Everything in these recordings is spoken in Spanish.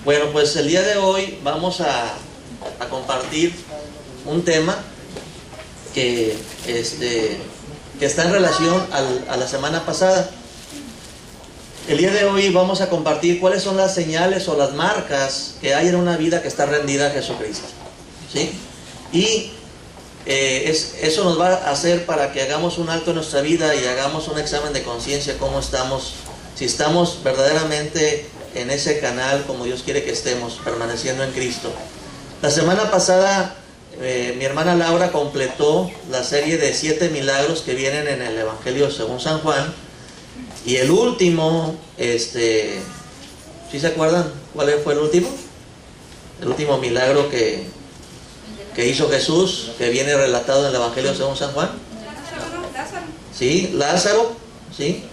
Bueno, pues el día de hoy vamos a compartir un tema que está en relación a la semana pasada. El día de hoy vamos a compartir cuáles son las señales o las marcas que hay en una vida que está rendida a Jesucristo, ¿sí? Y eso nos va a hacer para que hagamos un alto en nuestra vida y hagamos un examen de conciencia, cómo estamos, si estamos verdaderamente en ese canal como Dios quiere que estemos, permaneciendo en Cristo. La semana pasada mi hermana Laura completó la serie de 7 milagros que vienen en el Evangelio según San Juan, y el último, ¿sí se acuerdan cuál fue el último? El último milagro que hizo Jesús, que viene relatado en el Evangelio según San Juan. Lázaro. Sí, Lázaro, sí.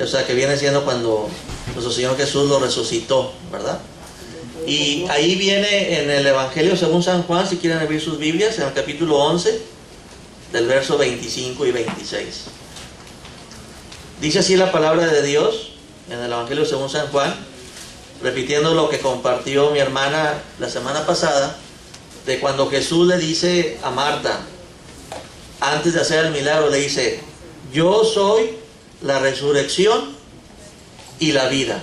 O sea, que viene siendo cuando nuestro Señor Jesús lo resucitó, ¿verdad? Y ahí viene en el Evangelio según San Juan, si quieren abrir sus Biblias, en el capítulo 11, del verso 25 y 26. Dice así la palabra de Dios en el Evangelio según San Juan, repitiendo lo que compartió mi hermana la semana pasada, de cuando Jesús le dice a Marta, antes de hacer el milagro, le dice: yo soy la resurrección y la vida,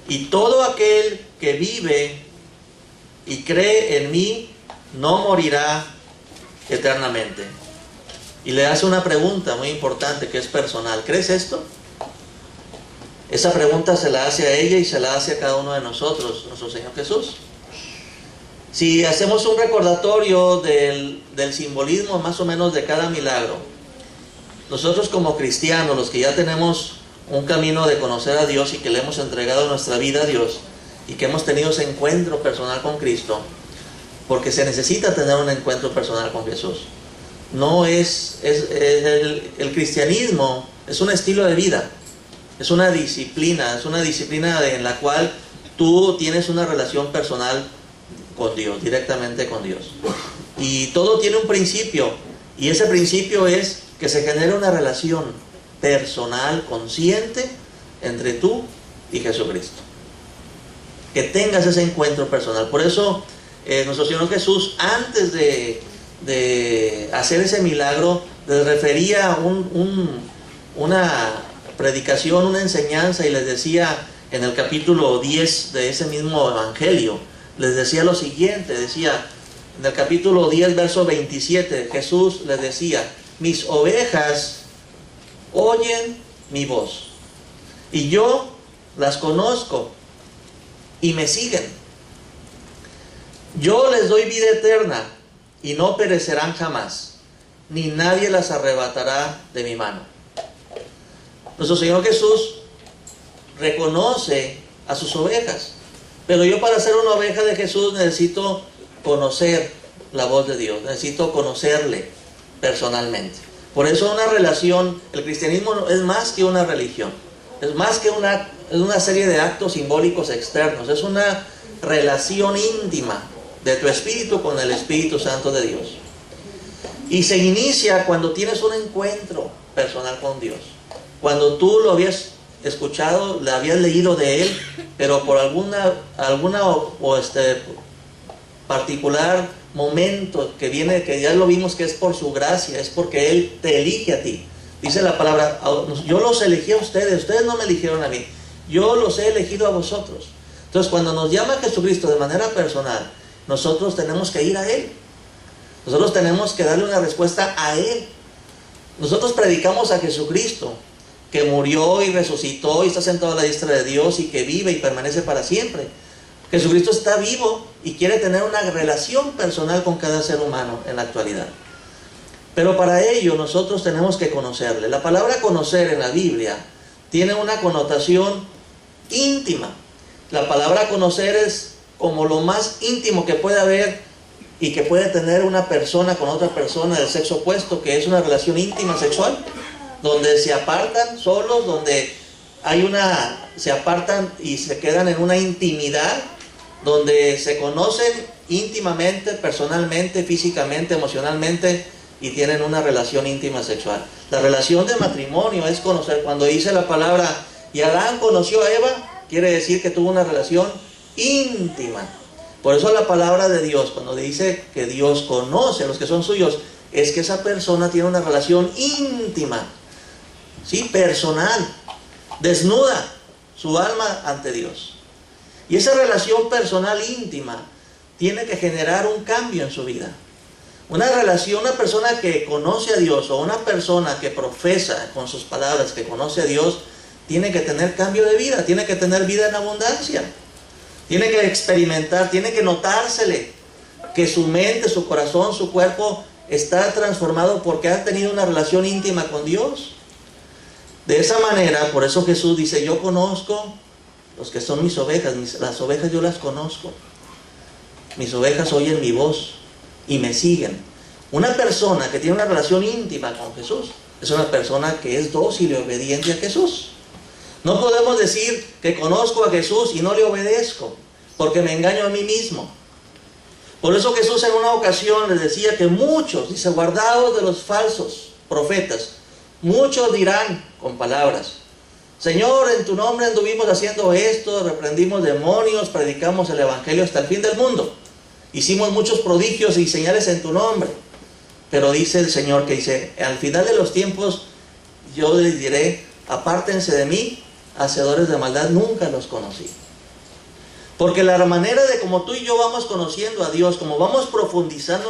y todo aquel que vive y cree en mí no morirá eternamente. Y le hace una pregunta muy importante que es personal: ¿crees esto? Esa pregunta se la hace a ella y se la hace a cada uno de nosotros, nuestro Señor Jesús. Si hacemos un recordatorio del simbolismo más o menos de cada milagro, nosotros como cristianos, los que ya tenemos un camino de conocer a Dios y que le hemos entregado nuestra vida a Dios y que hemos tenido ese encuentro personal con Cristo, porque se necesita tener un encuentro personal con Jesús. No el cristianismo es un estilo de vida, es una disciplina en la cual tú tienes una relación personal con Dios, directamente con Dios. Y todo tiene un principio, y ese principio es que se genere una relación personal, consciente, entre tú y Jesucristo. Que tengas ese encuentro personal. Por eso nuestro Señor Jesús, antes de hacer ese milagro, les refería una predicación, una enseñanza, y les decía en el capítulo 10 de ese mismo evangelio, les decía lo siguiente, decía en el capítulo 10 verso 27, Jesús les decía: mis ovejas oyen mi voz, y yo las conozco y me siguen. Yo les doy vida eterna y no perecerán jamás, ni nadie las arrebatará de mi mano. Nuestro Señor Jesús reconoce a sus ovejas, pero yo, para ser una oveja de Jesús, necesito conocer la voz de Dios, necesito conocerle personalmente. Por eso una relación, el cristianismo es más que una religión, es más que una serie de actos simbólicos externos, es una relación íntima de tu espíritu con el Espíritu Santo de Dios. Y se inicia cuando tienes un encuentro personal con Dios, cuando tú lo habías escuchado, le habías leído de Él, pero por alguna particular momento que viene, que ya lo vimos que es por su gracia, es porque Él te elige a ti. Dice la palabra: yo los elegí a ustedes no me eligieron a mí, yo los he elegido a vosotros. Entonces, cuando nos llama Jesucristo de manera personal, nosotros tenemos que ir a Él, nosotros tenemos que darle una respuesta a Él. Nosotros predicamos a Jesucristo, que murió y resucitó y está sentado a la diestra de Dios y que vive y permanece para siempre. Jesucristo está vivo y quiere tener una relación personal con cada ser humano en la actualidad. Pero para ello nosotros tenemos que conocerle. La palabra conocer en la Biblia tiene una connotación íntima. La palabra conocer es como lo más íntimo que puede haber y que puede tener una persona con otra persona del sexo opuesto, que es una relación íntima sexual, donde se apartan solos, donde se apartan y se quedan en una intimidad, donde se conocen íntimamente, personalmente, físicamente, emocionalmente, y tienen una relación íntima sexual. La relación de matrimonio es conocer. Cuando dice la palabra: y Adán conoció a Eva, quiere decir que tuvo una relación íntima. Por eso la palabra de Dios, cuando dice que Dios conoce a los que son suyos, es que esa persona tiene una relación íntima, ¿sí? Personal, desnuda su alma ante Dios. Y esa relación personal íntima tiene que generar un cambio en su vida. Una persona que conoce a Dios, o una persona que profesa con sus palabras que conoce a Dios, tiene que tener cambio de vida, tiene que tener vida en abundancia. Tiene que experimentar, tiene que notársele que su mente, su corazón, su cuerpo está transformado porque ha tenido una relación íntima con Dios. De esa manera, por eso Jesús dice, yo conozco los que son mis ovejas, las ovejas yo las conozco. Mis ovejas oyen mi voz y me siguen. Una persona que tiene una relación íntima con Jesús es una persona que es dócil y obediente a Jesús. No podemos decir que conozco a Jesús y no le obedezco, porque me engaño a mí mismo. Por eso Jesús en una ocasión les decía que muchos, dice, guardaos de los falsos profetas, muchos dirán con palabras, Señor, en tu nombre anduvimos haciendo esto, reprendimos demonios, predicamos el evangelio hasta el fin del mundo, hicimos muchos prodigios y señales en tu nombre. Pero dice el Señor que dice, al final de los tiempos yo les diré, apártense de mí, hacedores de maldad, nunca los conocí. Porque la manera de como tú y yo vamos conociendo a Dios, como vamos profundizando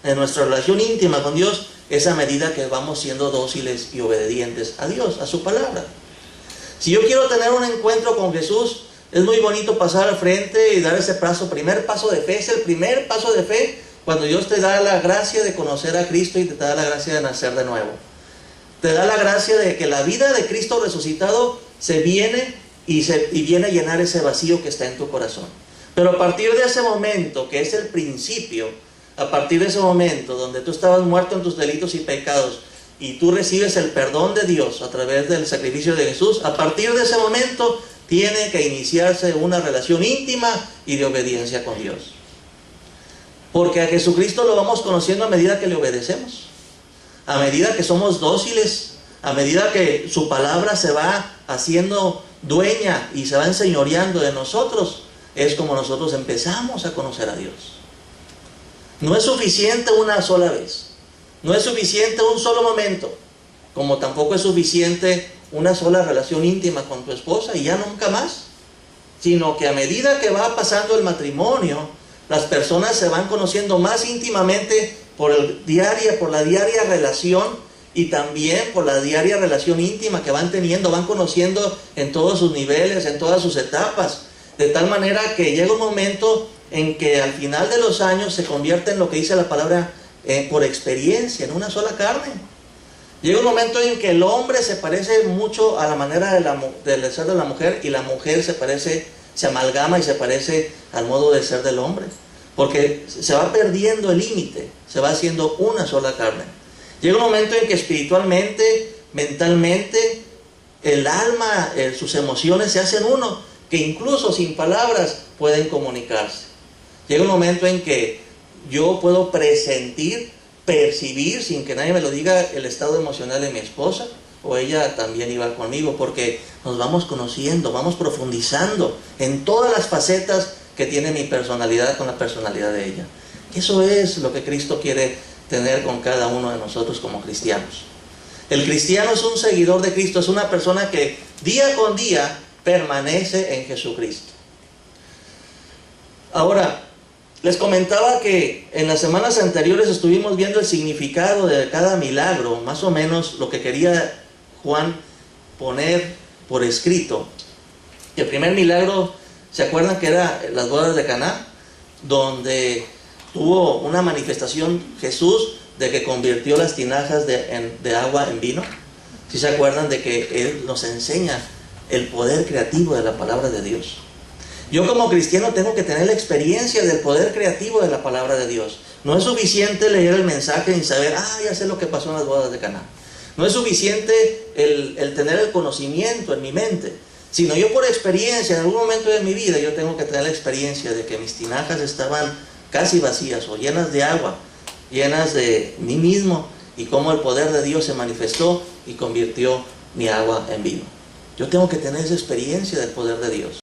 en nuestra relación íntima con Dios, es a medida que vamos siendo dóciles y obedientes a Dios, a su palabra. Si yo quiero tener un encuentro con Jesús, es muy bonito pasar al frente y dar ese primer paso de fe. Es el primer paso de fe cuando Dios te da la gracia de conocer a Cristo y te da la gracia de nacer de nuevo. Te da la gracia de que la vida de Cristo resucitado se viene y viene a llenar ese vacío que está en tu corazón. Pero a partir de ese momento, que es el principio, a partir de ese momento donde tú estabas muerto en tus delitos y pecados y tú recibes el perdón de Dios a través del sacrificio de Jesús, a partir de ese momento tiene que iniciarse una relación íntima y de obediencia con Dios. Porque a Jesucristo lo vamos conociendo a medida que le obedecemos, a medida que somos dóciles, a medida que su palabra se va haciendo dueña y se va enseñoreando de nosotros, es como nosotros empezamos a conocer a Dios. No es suficiente una sola vez, no es suficiente un solo momento, como tampoco es suficiente una sola relación íntima con tu esposa y ya nunca más, sino que a medida que va pasando el matrimonio, las personas se van conociendo más íntimamente por la diaria relación y también por la diaria relación íntima que van teniendo, van conociendo en todos sus niveles, en todas sus etapas, de tal manera que llega un momento en que al final de los años se convierte en lo que dice la palabra por experiencia, en una sola carne. Llega un momento en que el hombre se parece mucho a la manera de ser de la mujer y la mujer se amalgama y se parece al modo de ser del hombre, porque se va perdiendo el límite, se va haciendo una sola carne. Llega un momento en que espiritualmente, mentalmente, el alma, sus emociones se hacen uno, que incluso sin palabras pueden comunicarse. Llega un momento en que yo puedo presentir, percibir, sin que nadie me lo diga, el estado emocional de mi esposa, o ella también iba conmigo, porque nos vamos conociendo, vamos profundizando en todas las facetas que tiene mi personalidad con la personalidad de ella. Eso es lo que Cristo quiere tener con cada uno de nosotros como cristianos. El cristiano es un seguidor de Cristo, es una persona que día con día permanece en Jesucristo. Ahora, les comentaba que en las semanas anteriores estuvimos viendo el significado de cada milagro, más o menos lo que quería Juan poner por escrito. El primer milagro, ¿se acuerdan que era las bodas de Caná? Donde tuvo una manifestación Jesús de que convirtió las tinajas de agua en vino. ¿Sí se acuerdan de que Él nos enseña el poder creativo de la palabra de Dios? Yo como cristiano tengo que tener la experiencia del poder creativo de la palabra de Dios. No es suficiente leer el mensaje y saber, ya sé lo que pasó en las bodas de Caná. No es suficiente el tener el conocimiento en mi mente, sino yo por experiencia, en algún momento de mi vida, yo tengo que tener la experiencia de que mis tinajas estaban casi vacías o llenas de agua, llenas de mí mismo, y cómo el poder de Dios se manifestó y convirtió mi agua en vino. Yo tengo que tener esa experiencia del poder de Dios.